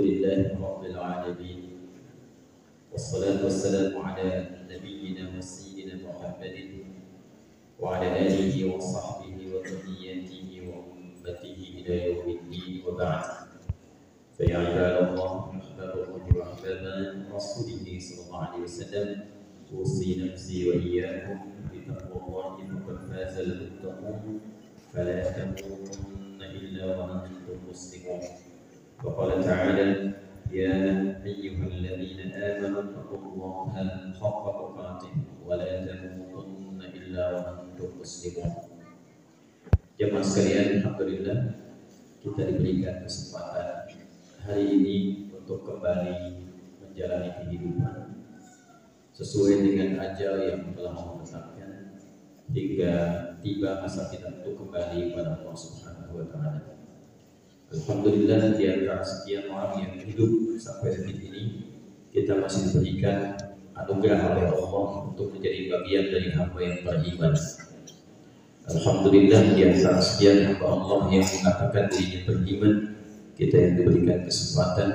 لله رب العالمين والصلاة والسلام على نبينا وسيدنا محمد وعلى آله وصحبه وذريته وأمته إلى يوم الدين وبعد. فيا عباد الله أحباب الله وأحباب رسوله صلى الله عليه وسلم أوصي نفسي وإياكم بتقوى الله فقد فاز المتقون فلا تموتن إلا وأنتم مسلمون. وقال تعالى يا أيها الذين آمنوا اتقوا الله حق تقاته ولا تموتن إلا وأنتم مسلمون. Jemaah sekalian, alhamdulillah kita diberikan kesempatan hari ini untuk kembali menjalani kehidupan sesuai dengan ajal yang telah Allah tetapkan hingga tiba masa kita untuk kembali kepada Allah Subhanahu wa taala. Alhamdulillah di antara sekian orang yang hidup sampai detik ini kita masih diberikan anugerah oleh Allah untuk menjadi bagian dari hamba yang beriman. Alhamdulillah di antara sekian hamba Allah yang mengatakan dirinya beriman, kita yang diberikan kesempatan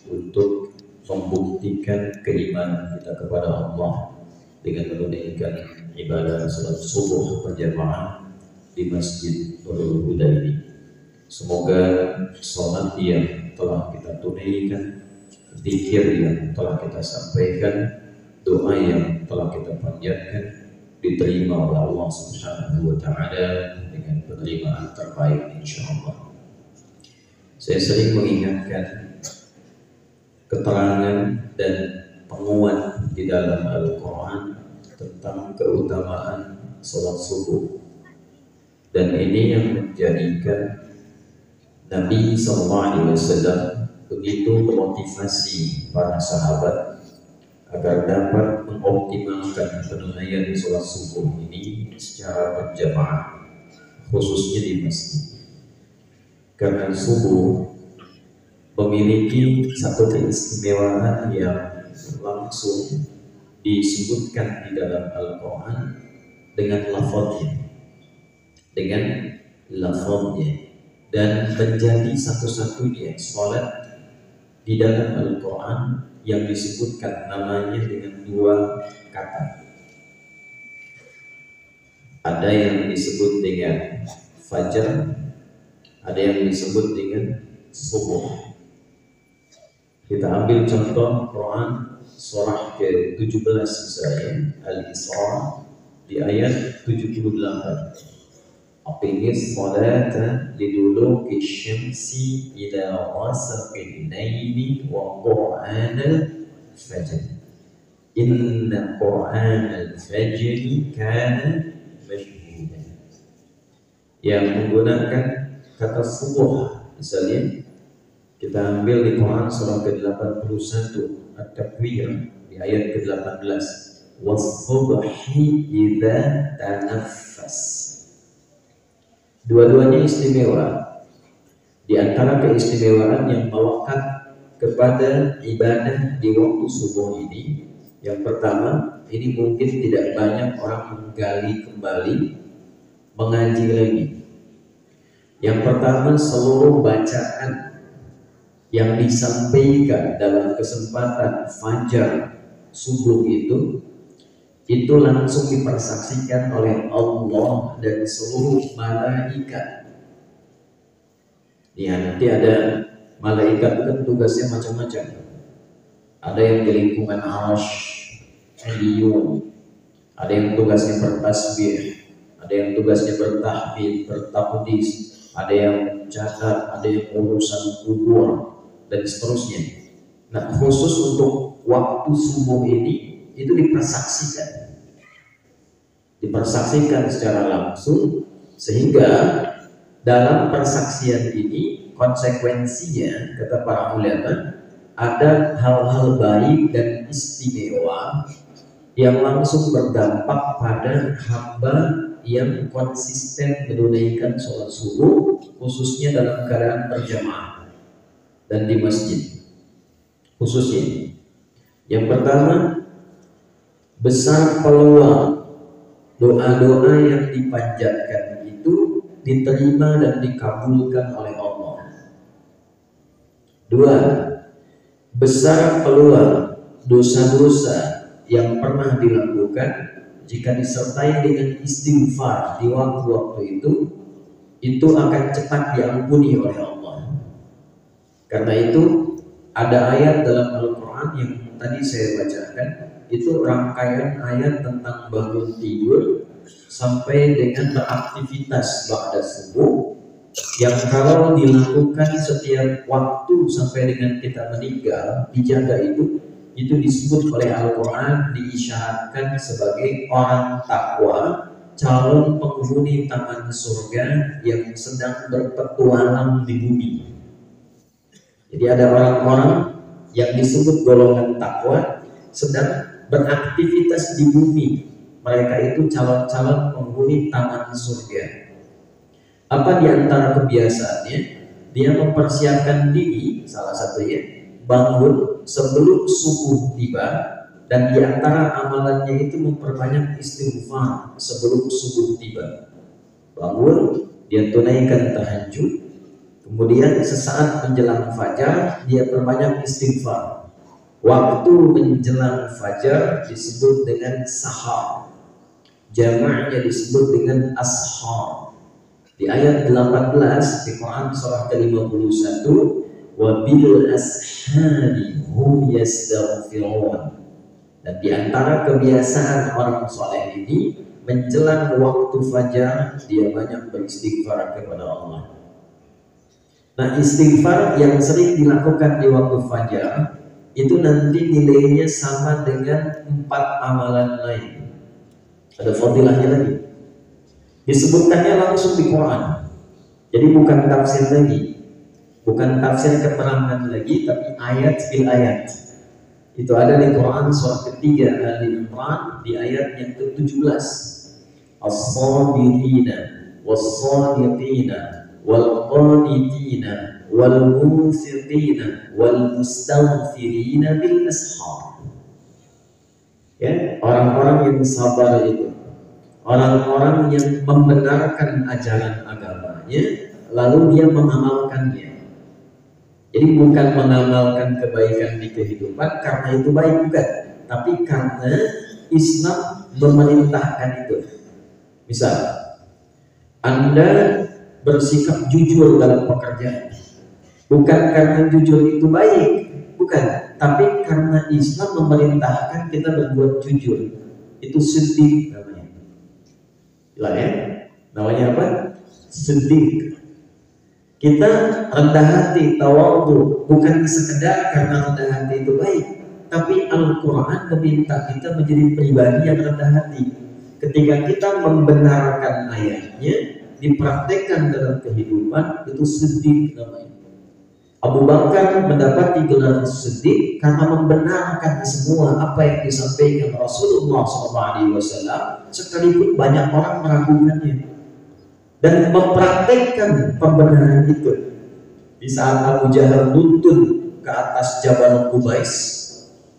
untuk membuktikan keimanan kita kepada Allah dengan menunaikan ibadah salat subuh berjamaah di Masjid Nurul Huda ini. Semoga salat yang telah kita tunaikan, zikir yang telah kita sampaikan, doa yang telah kita panjatkan diterima oleh Allah Subhanahu wa taala dengan penerimaan terbaik insyaallah. Saya sering mengingatkan keterangan dan penguat di dalam Al-Quran tentang keutamaan salat subuh, dan ini yang menjadikan Nabi SAW begitu memotivasi para sahabat agar dapat mengoptimalkan penunaian salat subuh ini secara berjamaah, khususnya di masjid. Karena subuh memiliki satu keistimewaan yang langsung disebutkan di dalam Al-Quran dengan lafadznya, dan menjadi satu-satunya sholat di dalam Al-Quran yang disebutkan namanya dengan dua kata. Ada yang disebut dengan fajar, ada yang disebut dengan subuh. Kita ambil contoh Quran surah ke-17 misalnya Al-Isra di ayat 78. Aqimis salata liduluki syamsi ila ghasaqil laili wa qur'anal fajr. Inna qur'anal fajri kana mashhuda. Yang menggunakan kata subuh misalnya kita ambil di Quran surah ke-81 At-Takwir di ayat ke-18 was-subhi idza tanaffas. Dua-duanya istimewa. Di antara keistimewaan yang melekat kepada ibadah di waktu subuh ini, yang pertama, ini mungkin tidak banyak orang menggali kembali, mengaji lagi. Yang pertama, seluruh bacaan yang disampaikan dalam kesempatan fajar subuh itu langsung dipersaksikan oleh Allah dan seluruh malaikat. Ya, nanti ada malaikat kan tugasnya macam-macam. Ada yang di lingkungan arsy, iliyun, ada yang tugasnya bertasbih, ada yang tugasnya bertahmid, bertaqdis, ada yang mencatat, ada yang urusan kubur dan seterusnya. Nah, khusus untuk waktu subuh ini itu dipersaksikan secara langsung, sehingga dalam persaksian ini konsekuensinya kata para ulama ada hal-hal baik dan istimewa yang langsung berdampak pada hamba yang konsisten menunaikan sholat subuh, khususnya dalam keadaan berjamaah dan di masjid khususnya. Yang pertama, besar peluang doa-doa yang dipanjatkan itu diterima dan dikabulkan oleh Allah. Dua, besar peluang dosa-dosa yang pernah dilakukan jika disertai dengan istighfar di waktu-waktu itu akan cepat diampuni oleh Allah. Karena itu ada ayat dalam Al-Quran yang tadi saya bacakan, itu rangkaian ayat tentang bangun tidur sampai dengan beraktivitas ba'da subuh, yang kalau dilakukan setiap waktu sampai dengan kita meninggal, dijaga itu disebut oleh Al-Quran, diisyaratkan sebagai orang takwa, calon penghuni taman surga yang sedang berpetualang di bumi. Jadi ada orang-orang yang disebut golongan takwa sedang beraktivitas di bumi. Mereka itu calon-calon penghuni taman surga. Apa di antara kebiasaannya? Dia mempersiapkan diri, salah satunya bangun sebelum subuh tiba, dan di antara amalannya itu memperbanyak istighfar sebelum subuh tiba. Bangun, dia tunaikan tahajud, kemudian sesaat menjelang fajar dia perbanyak istighfar. Waktu menjelang fajar disebut dengan sahar, jamaknya disebut dengan ashar. Di ayat 18 di Quran surah ke-51, wa bil ashari hum yastaghfirun. Dan di antara kebiasaan orang soleh ini, menjelang waktu fajar dia banyak beristighfar kepada Allah. Nah, istighfar yang sering dilakukan di waktu fajar itu nanti nilainya sama dengan 4 amalan lain. Ada fadilahnya lagi. Disebutkannya langsung di Quran. Jadi bukan tafsir lagi, bukan tafsir keterangan lagi, tapi ayat bil ayat. Itu ada di Quran surah ketiga Al-Imran di ayat yang ke-17. As-sabirina was-sadiqina wal-qanitina wal-munfiqina wal-mustaghfirina bil ashar. Ya, orang-orang yang sabar itu, orang-orang yang membenarkan ajaran agamanya lalu dia mengamalkannya. Jadi bukan mengamalkan kebaikan di kehidupan karena itu baik, bukan, tapi karena Islam memerintahkan itu. Misal Anda bersikap jujur dalam pekerjaan, bukan karena jujur itu baik, bukan, tapi karena Islam memerintahkan kita berbuat jujur. Itu siddiq namanya. Ya, namanya apa? Siddiq. Kita rendah hati, tawadhu, bukan sekedar karena rendah hati itu baik, tapi Al-Quran meminta kita menjadi pribadi yang rendah hati. Ketika kita membenarkan ayatnya, dipraktekkan dalam kehidupan, itu siddiq namanya. Abu Bakar mendapati gelar siddiq karena membenarkan semua apa yang disampaikan Rasulullah SAW, sekalipun banyak orang meragukannya, dan mempraktekkan pembenaran itu. Di saat Abu Jahal nuntun ke atas Jabal Qubais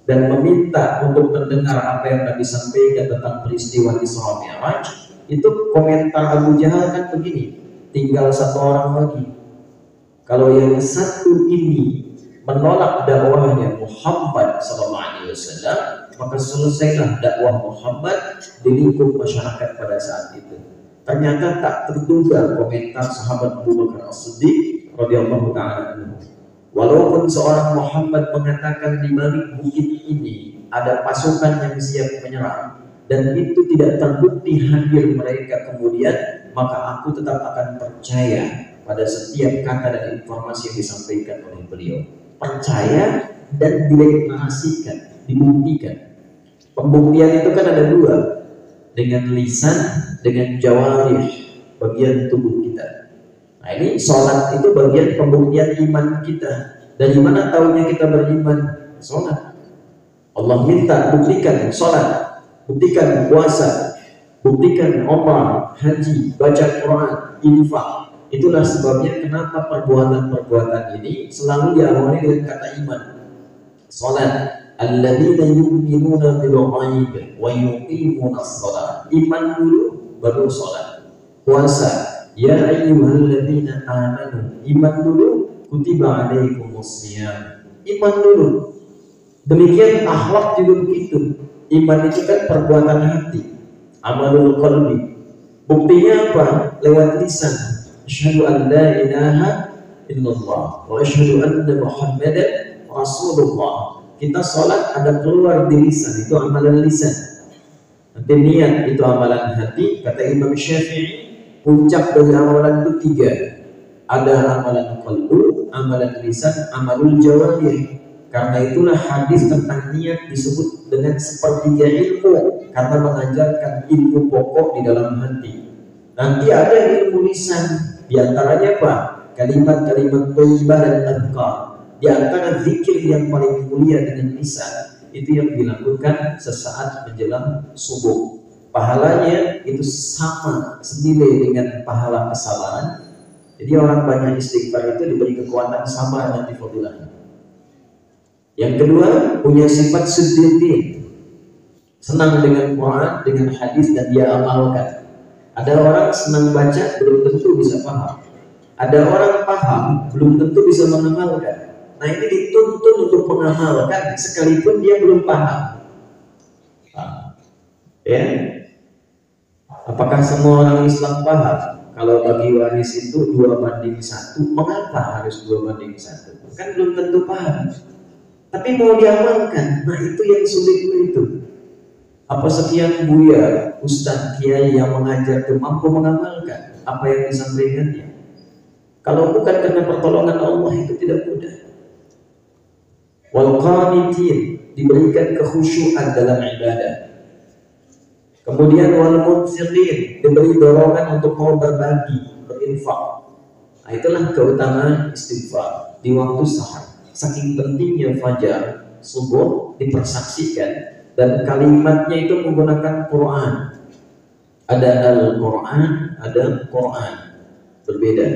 dan meminta untuk mendengar apa yang Nabi sampaikan tentang peristiwa Isra Mi'raj, itu komentar Abu Jahal kan begini, tinggal satu orang lagi. Kalau yang satu ini menolak dakwahnya Muhammad SAW, maka selesailah dakwah Muhammad di lingkup masyarakat pada saat itu. Ternyata tak terduga komentar sahabat Abu Bakar As-Siddiq radhiyallahu ta'ala anhu. Walaupun seorang Muhammad mengatakan di balik bukit ini ada pasukan yang siap menyerang dan itu tidak terbukti hadir mereka kemudian, maka aku tetap akan percaya pada setiap kata dan informasi yang disampaikan oleh beliau. Percaya dan dideklarasikan, dibuktikan. Pembuktian itu kan ada dua, dengan lisan, dengan jawarih, bagian tubuh kita. Nah, ini sholat itu bagian pembuktian iman kita. Dari mana tahunya kita beriman? Sholat. Allah minta buktikan sholat, buktikan puasa, buktikan umrah, haji, baca Quran, infak. Itulah sebabnya kenapa perbuatan-perbuatan ini selalu diawali dengan kata iman. Sholat, alladzina yu'minuna bil ghaib wa yuqimuna shalah. Iman dulu baru sholat. Puasa, ya ayyuhalladzina amanu. Iman dulu, kutiba alaikumus shiyam. Iman dulu. Demikian akhlak juga begitu. Iman itu kan perbuatan hati, amalul qalbi. Buktinya apa? Lewat lisan. Asyhadu an la ilaha illallah wa asyhadu anna Muhammadan Rasulullah. Kita sholat ada keluar di lisan, itu amalan lisan. Nanti niat itu amalan hati. Kata Imam Syafi'i, puncak dari amalan itu 3. Ada amalan qalbu, amalan lisan, amalul jawarih. Karena itulah hadis tentang niat disebut dengan sepertiga ilmu, karena mengajarkan ilmu pokok di dalam hati. Nanti ada ilmu lisan, diantaranya apa? Kalimat-kalimat thayyibah dan adhkar. Di antara zikir yang paling mulia dengan lisan itu yang dilakukan sesaat menjelang subuh. Pahalanya itu sama senilai dengan pahala kesabaran. Jadi orang banyak istighfar itu diberi kekuatan sabar nanti fadilahnya. Yang kedua, punya sifat siddiqin, senang dengan Quran, dengan hadis, dan dia amalkan. Ada orang senang baca, belum tentu bisa paham. Ada orang paham, belum tentu bisa mengamalkan. Nah, ini dituntun untuk mengamalkan sekalipun dia belum paham. Ya, apakah semua orang Islam paham? Kalau bagi waris itu 2:1, mengapa harus 2:1? Kan belum tentu paham. Tapi mau diamalkan, nah itu yang sulit itu. Apa sekian buya, ustaz, kiai yang mengajar itu mampu mengamalkan apa yang disampaikannya? Kalau bukan karena pertolongan Allah itu tidak mudah. Wal qanitin, diberikan kekhusyuan dalam ibadah. Kemudian wal munfiqin, diberi dorongan untuk mau berbagi, berinfak. Nah, itulah keutamaan istighfar di waktu sahar. Saking pentingnya fajar, subuh dipersaksikan, dan kalimatnya itu menggunakan Quran. Ada Al-Quran, ada Quran, berbeda.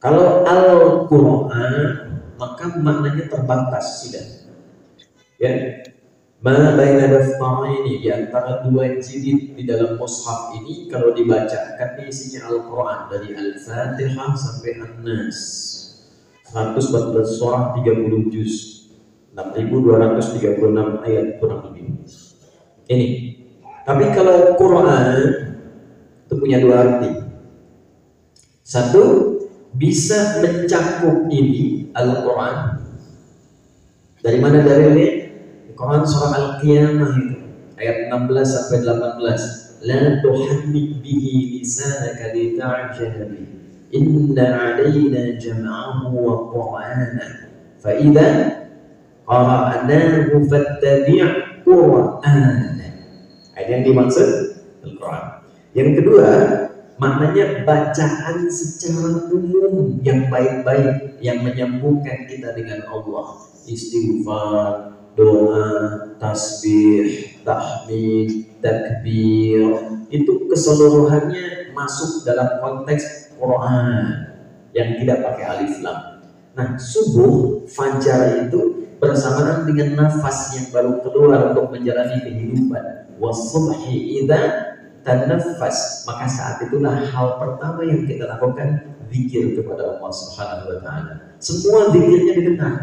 Kalau Al-Quran maka maknanya terbatas sudah. Ya, ma baina daftaraini, di antara 2 jilid di dalam mushaf ini kalau dibacakan isinya Al-Quran dari Al-Fatihah sampai An-Nas. 114 surah, 30 juz, 6.236 ayat kurang lebih. Ini. Tapi kalau Quran itu punya 2 arti. Satu, bisa mencakup ini Al-Quran. Dari mana dalilnya? Quran surah Al-Qiyamah itu ayat 16 sampai 18. La tuhannik bihi lisanaka lita'jala bihi. Inna 'alaina jam'ahu wa qur'ana fa idza qara'nahu fattabi' qur'ana. Ada yang dimaksud Al-Quran. Yang kedua, maknanya bacaan secara umum yang baik-baik, yang menyambungkan kita dengan Allah. Istighfar, doa, tasbih, tahmid, takbir, itu keseluruhannya masuk dalam konteks Quran yang tidak pakai alif lam. Nah, subuh, fajar itu bersamaan dengan nafas yang baru keluar untuk menjalani kehidupan. Wasubhi idza tanaffas, maka saat itulah hal pertama yang kita lakukan zikir kepada Allah Subhanahu wa taala. Semua zikirnya didengar.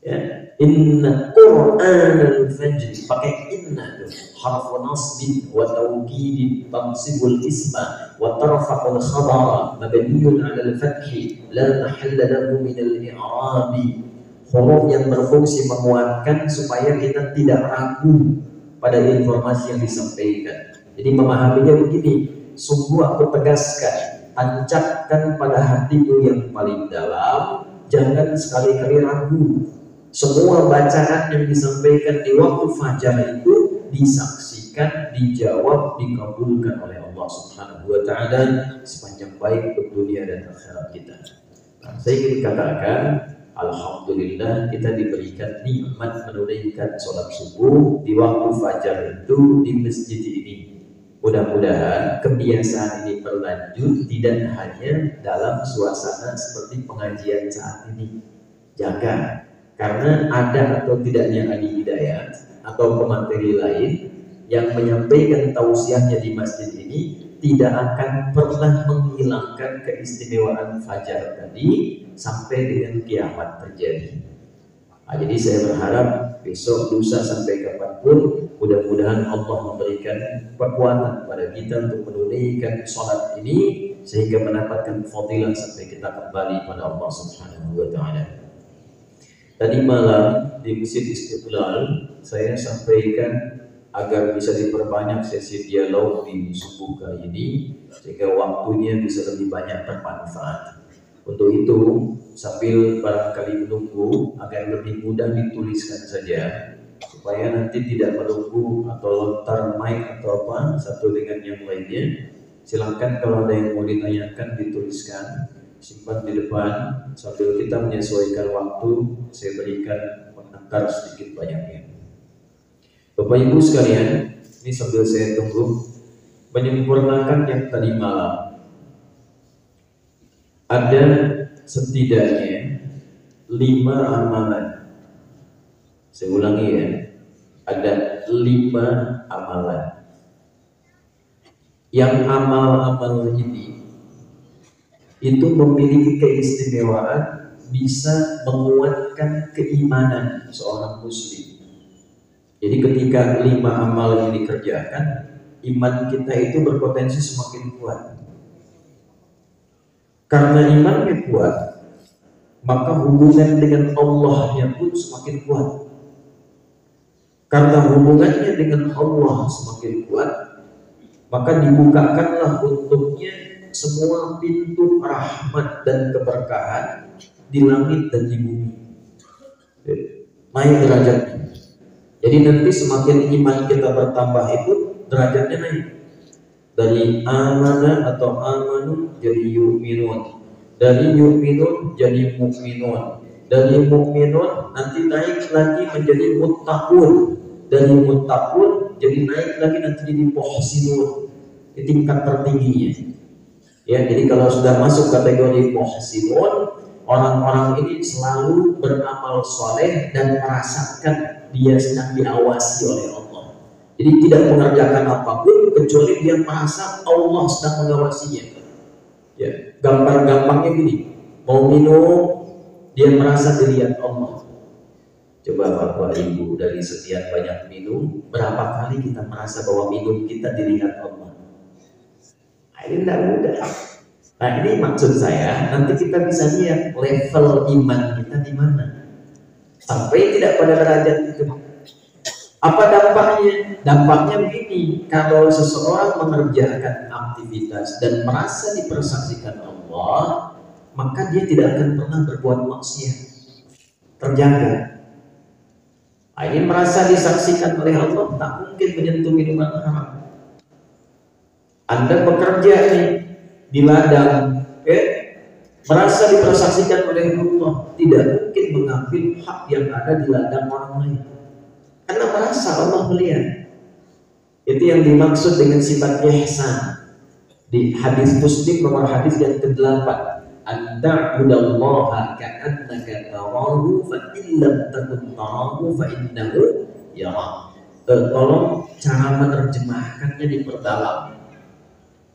Ya, inna Qur'anal fajr, pakai inna, harf nasbin wa tawkidin tansibul isma wa tarfa'ul khabara mabniyun 'ala al-fathi la mahalla lahu min al-i'rabi. Huruf yang berfungsi menguatkan supaya kita tidak ragu pada informasi yang disampaikan. Jadi memahaminya begini, sungguh aku tegaskan, tancapkan pada hatimu yang paling dalam, jangan sekali-kali ragu. Semua bacaan yang disampaikan di waktu fajar itu disaksikan, dijawab, dikabulkan oleh Allah Subhanahu wa taala sepanjang baik untuk dunia dan akhirat kita. Nah, saya ingin katakan, alhamdulillah kita diberikan nikmat menunaikan sholat subuh di waktu fajar itu di masjid ini. Mudah-mudahan kebiasaan ini berlanjut, tidak hanya dalam suasana seperti pengajian saat ini. Jaga, karena ada atau tidaknya ahli hidayah atau pemateri lain yang menyampaikan tausiahnya di masjid ini tidak akan pernah menghilangkan keistimewaan fajar tadi sampai dengan kiamat terjadi. Nah, jadi saya berharap besok, lusa, sampai kapanpun mudah-mudahan Allah memberikan kekuatan pada kita untuk menunaikan sholat ini sehingga mendapatkan fadilah sampai kita kembali pada Allah Subhanahu wa Ta'ala. Tadi malam di Masjid Istiqlal saya sampaikan agar bisa diperbanyak sesi dialog di subuh kali ini sehingga waktunya bisa lebih banyak bermanfaat. Untuk itu, sambil barangkali menunggu agar lebih mudah dituliskan saja supaya nanti tidak menunggu atau lontar mic atau apa satu dengan yang lainnya. Silakan kalau ada yang mau ditanyakan dituliskan, simpan di depan sambil kita menyesuaikan waktu. Saya berikan menakar sedikit banyaknya. Bapak Ibu sekalian, ini sambil saya tunggu menyempurnakan yang tadi malam. Ada setidaknya 5 amalan. Saya ulangi ya, ada 5 amalan. Yang amal-amal ini itu memiliki keistimewaan bisa menguatkan keimanan seorang muslim. Jadi ketika 5 amal ini dikerjakan, iman kita itu berpotensi semakin kuat. Karena imannya kuat, maka hubungan dengan Allahnya pun semakin kuat. Karena hubungannya dengan Allah semakin kuat, maka dibukakanlah untuknya semua pintu rahmat dan keberkahan di langit dan di bumi. Naik derajatnya. Jadi nanti semakin iman kita bertambah itu derajatnya naik. Dari amana atau amanu jadi yu'minun, dari yu'minun jadi mu'minun, dari mu'minun nanti naik lagi menjadi muttaqun, dari muttaqun jadi naik lagi nanti jadi muhsinun, di tingkat tertingginya. Ya, jadi kalau sudah masuk kategori muhsinun, orang-orang ini selalu beramal soleh dan merasakan dia sedang diawasi oleh Allah. Jadi tidak mengerjakan apapun kecuali dia merasa Allah sedang mengawasinya. Ya, gampang-gampangnya gini, mau minum dia merasa dilihat Allah. Coba Bapak Ibu, dari sekian banyak minum, berapa kali kita merasa bahwa minum kita dilihat Allah? Nah, ini tidak mudah. Nah, ini maksud saya, nanti kita bisa lihat level iman kita di mana. Sampai tidak pada derajat itu. Apa dampaknya? Dampaknya begini, kalau seseorang mengerjakan aktivitas dan merasa dipersaksikan Allah, maka dia tidak akan pernah berbuat maksiat. Terjaga. Nah, ini merasa disaksikan oleh Allah, tak mungkin menyentuh minuman haram. Anda bekerja nih di ladang, merasa dipersaksikan oleh Allah, tidak mungkin mengambil hak yang ada di ladang orang lain. Karena merasa Allah melihat. Itu yang dimaksud dengan sifat ihsan. Di hadis Muslim nomor hadis yang ke-8, "Anta'budallaha ka'annaka tarahu fa in lam takun tarahu fa innahu yarak." Tolong cara menerjemahkannya diperdalam.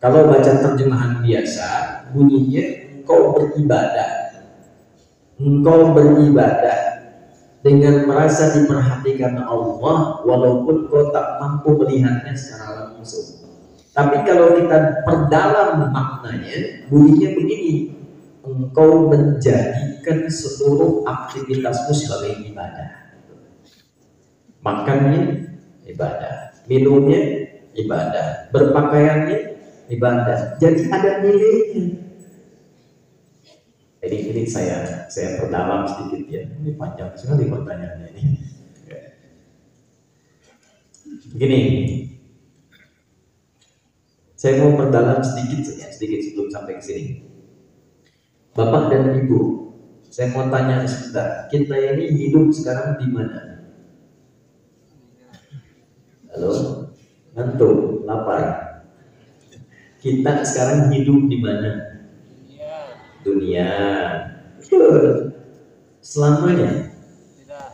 Kalau baca terjemahan biasa, bunyinya engkau beribadah dengan merasa diperhatikan Allah walaupun kau tak mampu melihatnya secara langsung. Tapi kalau kita perdalam maknanya, bunyinya begini: engkau menjadikan seluruh aktivitasmu sebagai ibadah. Makannya ibadah, minumnya ibadah, berpakaiannya ibadah. Jadi ada nilainya. Ini saya perdalam sedikit ya. Ini panjang sekali pertanyaannya ini. Begini, saya mau perdalam sedikit sebelum sampai ke sini. Bapak dan Ibu, saya mau tanya sebentar. Kita ini hidup sekarang di mana? Halo, ngantuk, lapar. Kita sekarang hidup di mana? Dunia. Betul. Selamanya? Tidak.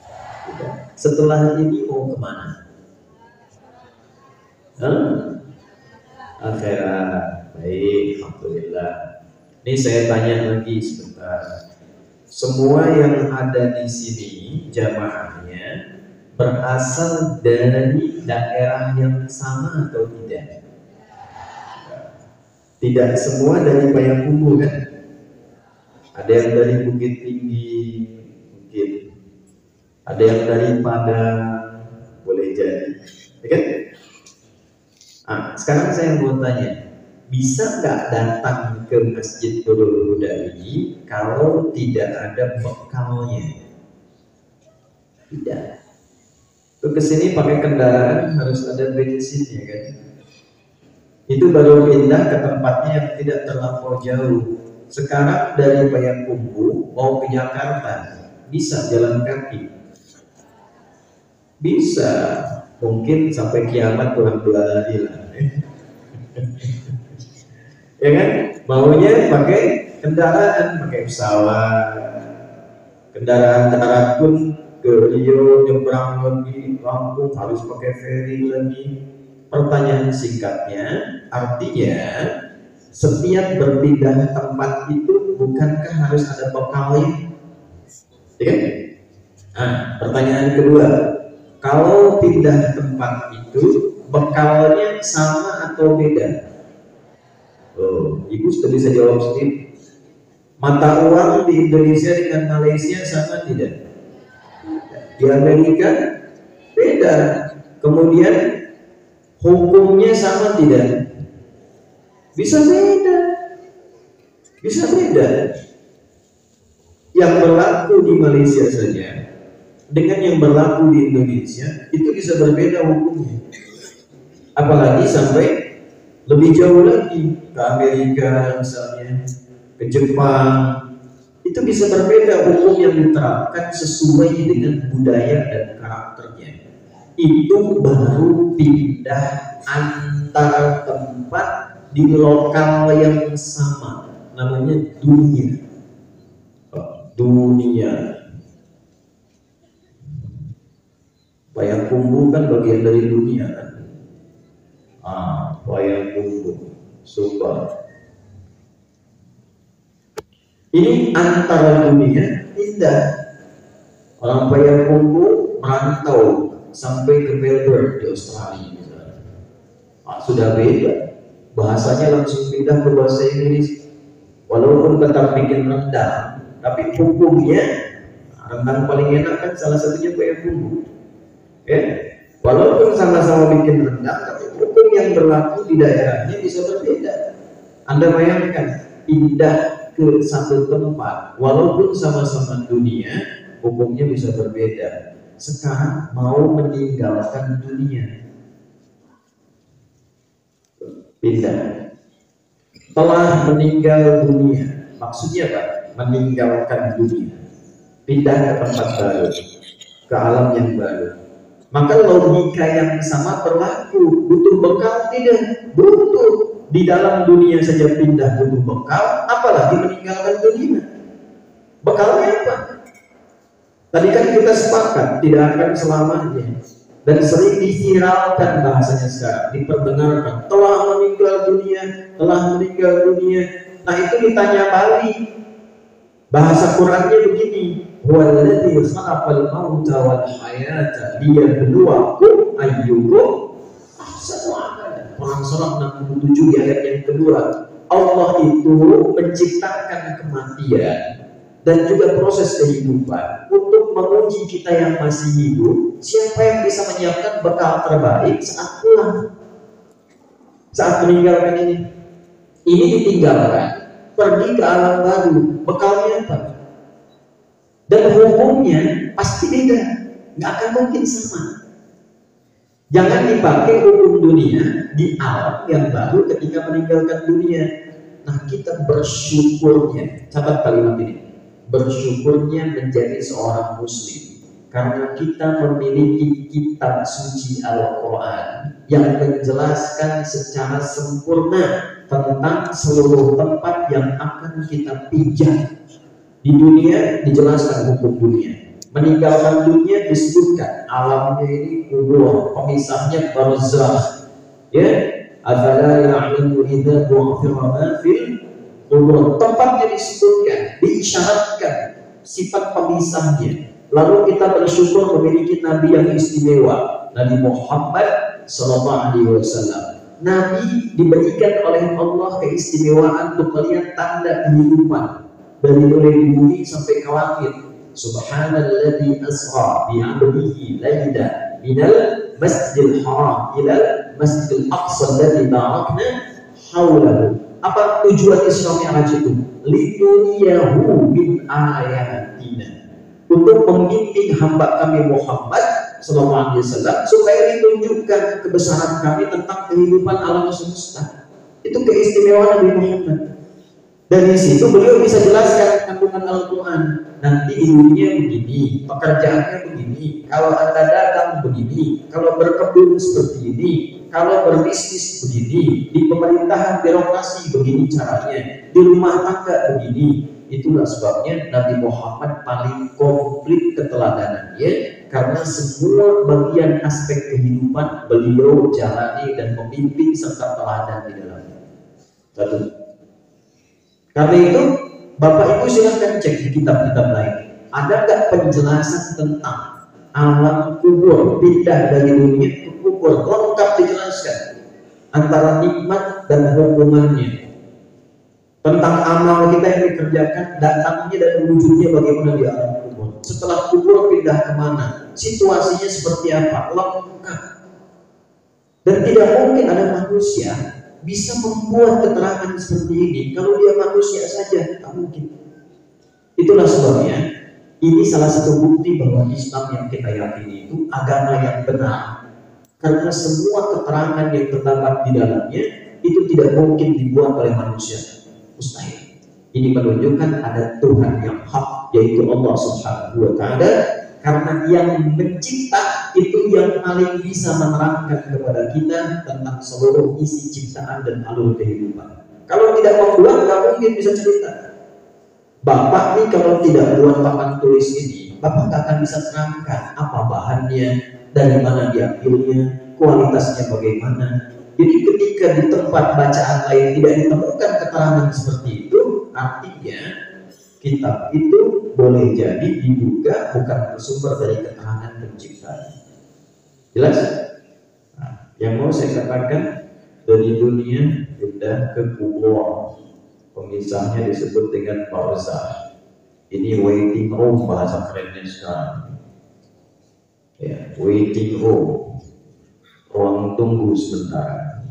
Setelah ini mau kemana? Akhirat. Baik, alhamdulillah. Ini saya tanya lagi sebentar. semua yang ada di sini jamaahnya berasal dari daerah yang sama atau tidak? Tidak semua dari Payakumbuh kan? Ada yang dari Bukit Tinggi, mungkin. Ada yang dari Padang, boleh jadi. Ya kan? Sekarang saya mau tanya, bisa nggak datang ke Masjid Nurul Huda ini kalau tidak ada bekalnya? Tidak. Ke sini pakai kendaraan harus ada bensinnya kan? Itu baru pindah ke tempatnya yang tidak terlampau jauh. Sekarang dari Payakumbuh mau ke Jakarta, bisa jalan kaki? Bisa. Mungkin sampai kiamat kurang 2 hari lah. Ya kan? Maunya pakai kendaraan, pakai pesawat. Kendaraan darat pun ke Rio, nyebrang lagi, Lampung harus pakai ferry lagi. Pertanyaan singkatnya, artinya setiap berpindah tempat itu bukankah harus ada bekalnya? Ya kan? Pertanyaan kedua, kalau pindah tempat itu bekalnya sama atau beda? Ibu sudah bisa jawab sendiri. Mata uang di Indonesia dengan Malaysia sama tidak? Di Amerika beda. Kemudian hukumnya sama tidak? Bisa beda. Bisa beda. Yang berlaku di Malaysia saja dengan yang berlaku di Indonesia itu bisa berbeda hukumnya. Apalagi sampai lebih jauh lagi ke Amerika misalnya, ke Jepang, itu bisa berbeda hukum yang diterapkan sesuai dengan budaya dan karakternya. Itu baru pindah antar tempat di lokal yang sama, namanya dunia. Dunia. Payakumbuh kan bagian dari dunia kan? Payakumbuh, Sumbar. Ini antara dunia indah. Orang Payakumbuh merantau sampai ke Melbourne di Australia misalnya. Sudah beda. Bahasanya langsung pindah ke bahasa Inggris. Walaupun tetap bikin rendang, tapi hukumnya rendang paling enak kan salah satunya Payakumbuh. Ya, walaupun sama-sama bikin rendang, tapi hukum yang berlaku di daerahnya bisa berbeda. Anda bayangkan, pindah ke satu tempat, walaupun sama-sama dunia, hukumnya bisa berbeda. Sekarang mau meninggalkan dunia, pindah. Telah meninggal dunia, maksudnya apa? Meninggalkan dunia, pindah ke tempat baru, ke alam yang baru. Maka logika yang sama berlaku. Butuh bekal tidak? Butuh. Di dalam dunia saja pindah butuh bekal, apalagi meninggalkan dunia. Bekalnya apa? Tadi kan kita sepakat tidak akan selamanya. Dan sering diviralkan bahasanya sekarang, diperdengarkan. Telah meninggal dunia, telah meninggal dunia. Nah itu ditanya balik. Bahasa Qurannya begini. Walladzi khalaqal mauta wal hayata liyabluwakum ayyukum ahsanu amala. Perang Surah 67 di ayat yang kedua. Allah itu menciptakan kematian dan juga proses kehidupan untuk menguji kita yang masih hidup, siapa yang bisa menyiapkan bekal terbaik saat pulang, saat meninggalkan ini. Ini ditinggalkan, pergi ke alam baru, bekalnya apa? Dan hukumnya pasti beda, nggak akan mungkin sama. Jangan dipakai hukum dunia di alam yang baru ketika meninggalkan dunia. Nah kita bersyukurnya, catat kalimat ini, bersyukurnya menjadi seorang muslim karena kita memiliki kitab suci Al-Quran yang menjelaskan secara sempurna tentang seluruh tempat yang akan kita pijak. Di dunia dijelaskan hukum dunia, meninggalkan dunia disebutkan alamnya ini kubur, pemisahnya barzakh. Ya, afala ya'lamu idza bu'thira ma fil qubur. Tempatnya disebutkan, diisyaratkan. sifat pemisahnya. Lalu kita bersyukur memiliki Nabi yang istimewa, Nabi Muhammad SAW. Nabi diberikan oleh Allah keistimewaan untuk melihat tanda kehidupan dari mulai di bumi sampai ke langit. Subhanalladzi asra bi 'abdihi laila minal masjidil haram ila masjidil aqsa alladzi barakna haulahu. Apa tujuan Isra Mi'raj itu? Linuriyahu min ayatina, untuk membimbing hamba kami Muhammad sallallahu alaihi wasallam supaya ditunjukkan kebesaran kami tentang kehidupan alam semesta. Itu keistimewaan Nabi Muhammad. Dari situ beliau bisa jelaskan kandungan Al-Quran. Nanti ilmunya begini, pekerjaannya begini, kalau Anda dagang begini, kalau berkebun seperti ini, kalau berbisnis begini, di pemerintahan birokrasi begini caranya, di rumah tangga begini. Itulah sebabnya Nabi Muhammad paling komplit keteladanannya, karena semua bagian aspek kehidupan beliau jalani dan memimpin serta teladan di dalamnya. Satu. Karena itu Bapak Ibu silahkan cek di kitab-kitab lain, ada nggak penjelasan tentang alam kubur, pindah dari dunia ke kubur, lengkap dijelaskan antara nikmat dan hukumannya, tentang amal kita yang dikerjakan, datangnya dan wujudnya bagaimana di alam kubur, setelah kubur pindah kemana, situasinya seperti apa, lengkap. Dan tidak mungkin ada manusia bisa membuat keterangan seperti ini kalau dia manusia saja, tak mungkin. Itulah sebabnya ini salah satu bukti bahwa Islam yang kita yakini itu agama yang benar, karena semua keterangan yang terdapat di dalamnya itu tidak mungkin dibuat oleh manusia, mustahil. Ini menunjukkan ada Tuhan yang hak, yaitu Allah Subhanahu wa Ta'ala, karena yang mencipta itu yang paling bisa menerangkan kepada kita tentang seluruh isi ciptaan dan alur kehidupan. Kalau tidak membuat, nggak mungkin bisa cerita. Bapak nih kalau tidak buat papan tulis ini, Bapak nggak akan bisa terangkan apa bahannya, dari mana diambilnya, kualitasnya bagaimana. Jadi ketika di tempat bacaan lain tidak ditemukan keterangan seperti itu, artinya kitab itu boleh jadi diduga bukan bersumber dari keterangan penciptanya. Jelas? Nah, yang mau saya katakan, dari dunia pindah ke kubur, pemisahnya disebut dengan barzakh. Ini waiting room bahasa kerennya sekarang. Ya, waiting room, ruang tunggu sementara.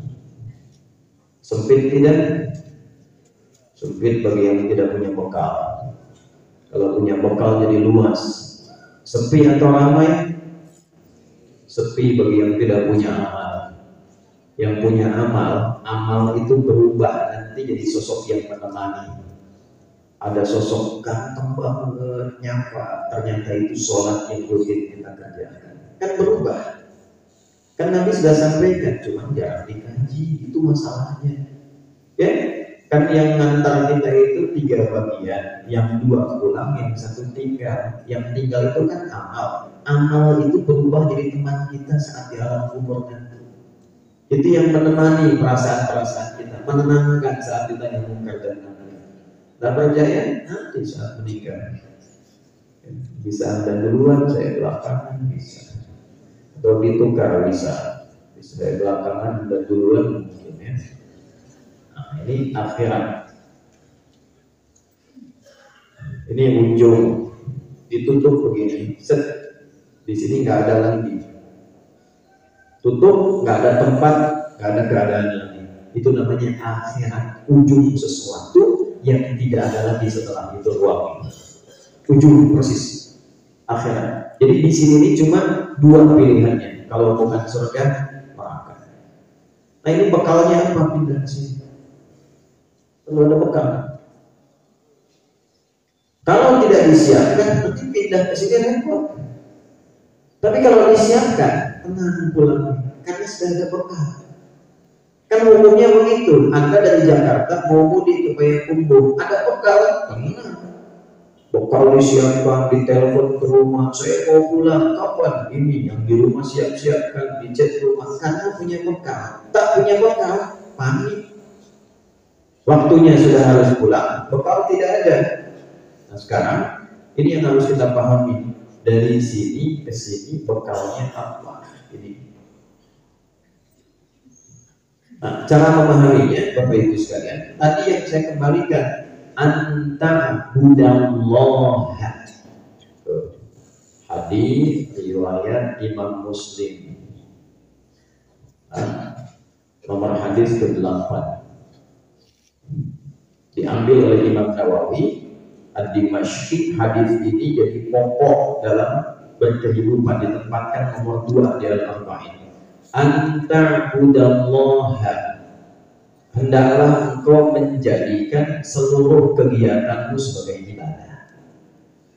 Sempit tidak? Sempit bagi yang tidak punya bekal. Kalau punya bekal jadi luas. Sepi atau ramai? Sepi bagi yang tidak punya amal. Yang punya amal, amal itu berubah nanti jadi sosok yang menemani. Ada sosok ganteng banget, nyapa, ternyata itu sholat yang rutin kita kerjakan. Kan berubah. Kan Nabi sudah sampaikan, cuma jarang dikaji, itu masalahnya. Ya, kan yang ngantar kita itu 3 bagian, yang 2 pulang, yang 1 tinggal. Yang tinggal itu kan amal. Amal itu berubah jadi teman kita saat di alam kubur nanti. Itu yang menemani perasaan-perasaan kita, menenangkan saat kita yang mungkar dan nakir. Dan percaya nanti saat meninggal. Bisa Anda duluan, saya belakangan, bisa. Atau ditukar bisa. Saya belakangan, Anda duluan mungkin ya. Nah, ini akhirat. Ini ujung, ditutup begini. Set. Di sini nggak ada lagi. Tutup, nggak ada tempat, nggak ada keadaan lagi. Itu namanya akhirat, ujung sesuatu yang tidak ada lagi setelah itu ruang. Ujung persis akhirat. Jadi di sini ini cuma 2 pilihannya. Kalau bukan surga, neraka. Nah ini bekalnya apa pindah ke sini? Perlu ada bekal. Kalau tidak disiapkan, nanti pindah ke sini repot. Tapi kalau disiapkan, tenang pulang, karena sudah ada bekal. Kan umumnya begitu. Anda dari Jakarta mau mudik ke Payakumbuh, ada bekal, tenang. Bekal disiapkan, ditelepon ke rumah, saya mau pulang, kapan? Ini yang di rumah siap-siapkan, di chat rumah, karena punya bekal. Tak punya bekal, panik. Waktunya sudah harus pulang, bekal tidak ada. Nah sekarang Ini yang harus kita pahami. Dari sini ke sini bekalnya apa? Ini. Nah, cara memahaminya, Bapak Ibu sekalian, tadi yang saya kembalikan, anta hudallah. Hadis riwayat Imam Muslim. Nomor hadis ke-8. Diambil oleh Imam Nawawi Ad-Dimashqi. Hadis ini jadi pokok dalam berkehidupan, ditempatkan nomor 2 di Al-Arba'in. Anta hudallaha, hendaklah engkau menjadikan seluruh kegiatanmu sebagai ibadah.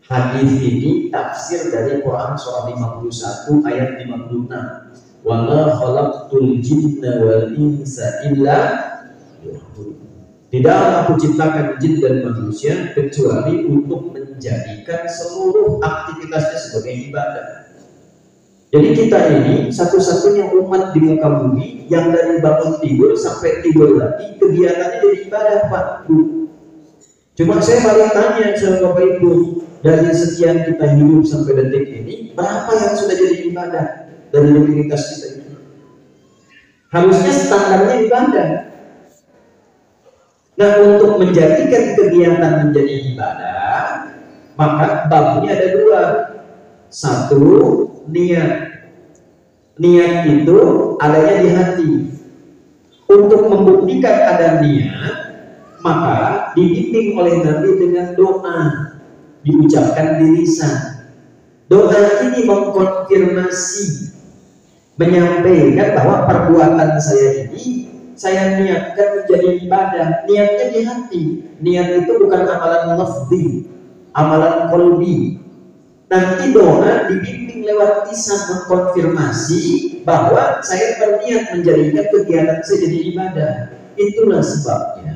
Hadis ini tafsir dari Quran surah 51 ayat 56. Wa ma khalaqtul jinna wal insa illa liya'budun. Tidaklah aku ciptakan jin dan manusia kecuali untuk menjadikan seluruh aktivitasnya sebagai ibadah. Jadi kita ini satu-satunya umat di muka bumi yang dari bangun tidur sampai tidur lagi kegiatannya jadi ibadah, Pak. Cuma saya paling tanya sama Bapak Ibu, dari sekian kita hidup sampai detik ini, berapa yang sudah jadi ibadah dari rutinitas kita itu? Harusnya standarnya ibadah. Nah, untuk menjadikan kegiatan menjadi ibadah, maka babnya ada 2. 1, niat. Niat itu adanya di hati. Untuk membuktikan ada niat, maka dibimbing oleh Nabi dengan doa, diucapkan di lisan. Doa ini mengkonfirmasi, menyampaikan bahwa perbuatan saya ini saya niatkan menjadi ibadah. Niatnya di hati. Niat itu bukan amalan lafzi, amalan qalbi. Nanti doa dibimbing lewat lisan mengkonfirmasi bahwa saya berniat menjadikan kegiatan saya jadi ibadah. Itulah sebabnya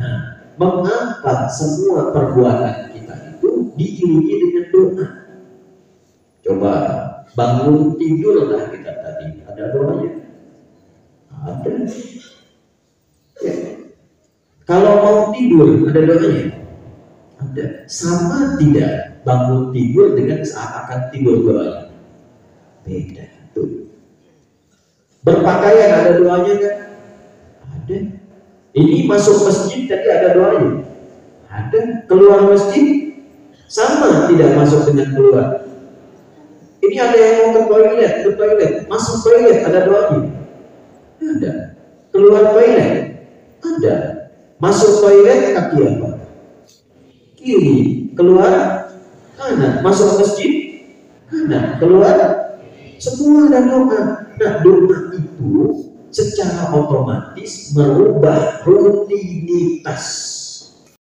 mengapa semua perbuatan kita itu diiringi dengan doa. Coba bangun tidurlah kita tadi, ada doanya? Ada. Ya. Kalau mau tidur ada doanya? Ada. Sama tidak bangun tidur dengan saat akan tidur doanya? Beda. Tuh. Berpakaian ada doanya kan? Ada. Ini masuk masjid tadi ada doanya? Ada. Keluar masjid sama tidak masuk dengan keluar? Ini ada yang mau ke toilet, masuk toilet ada doanya? Ada. Keluar toilet ada. Masuk toilet kaki apa? Kiri. Keluar kanan. Masuk masjid kanan. Keluar semua ada doa. Nah, doa itu secara otomatis merubah rutinitas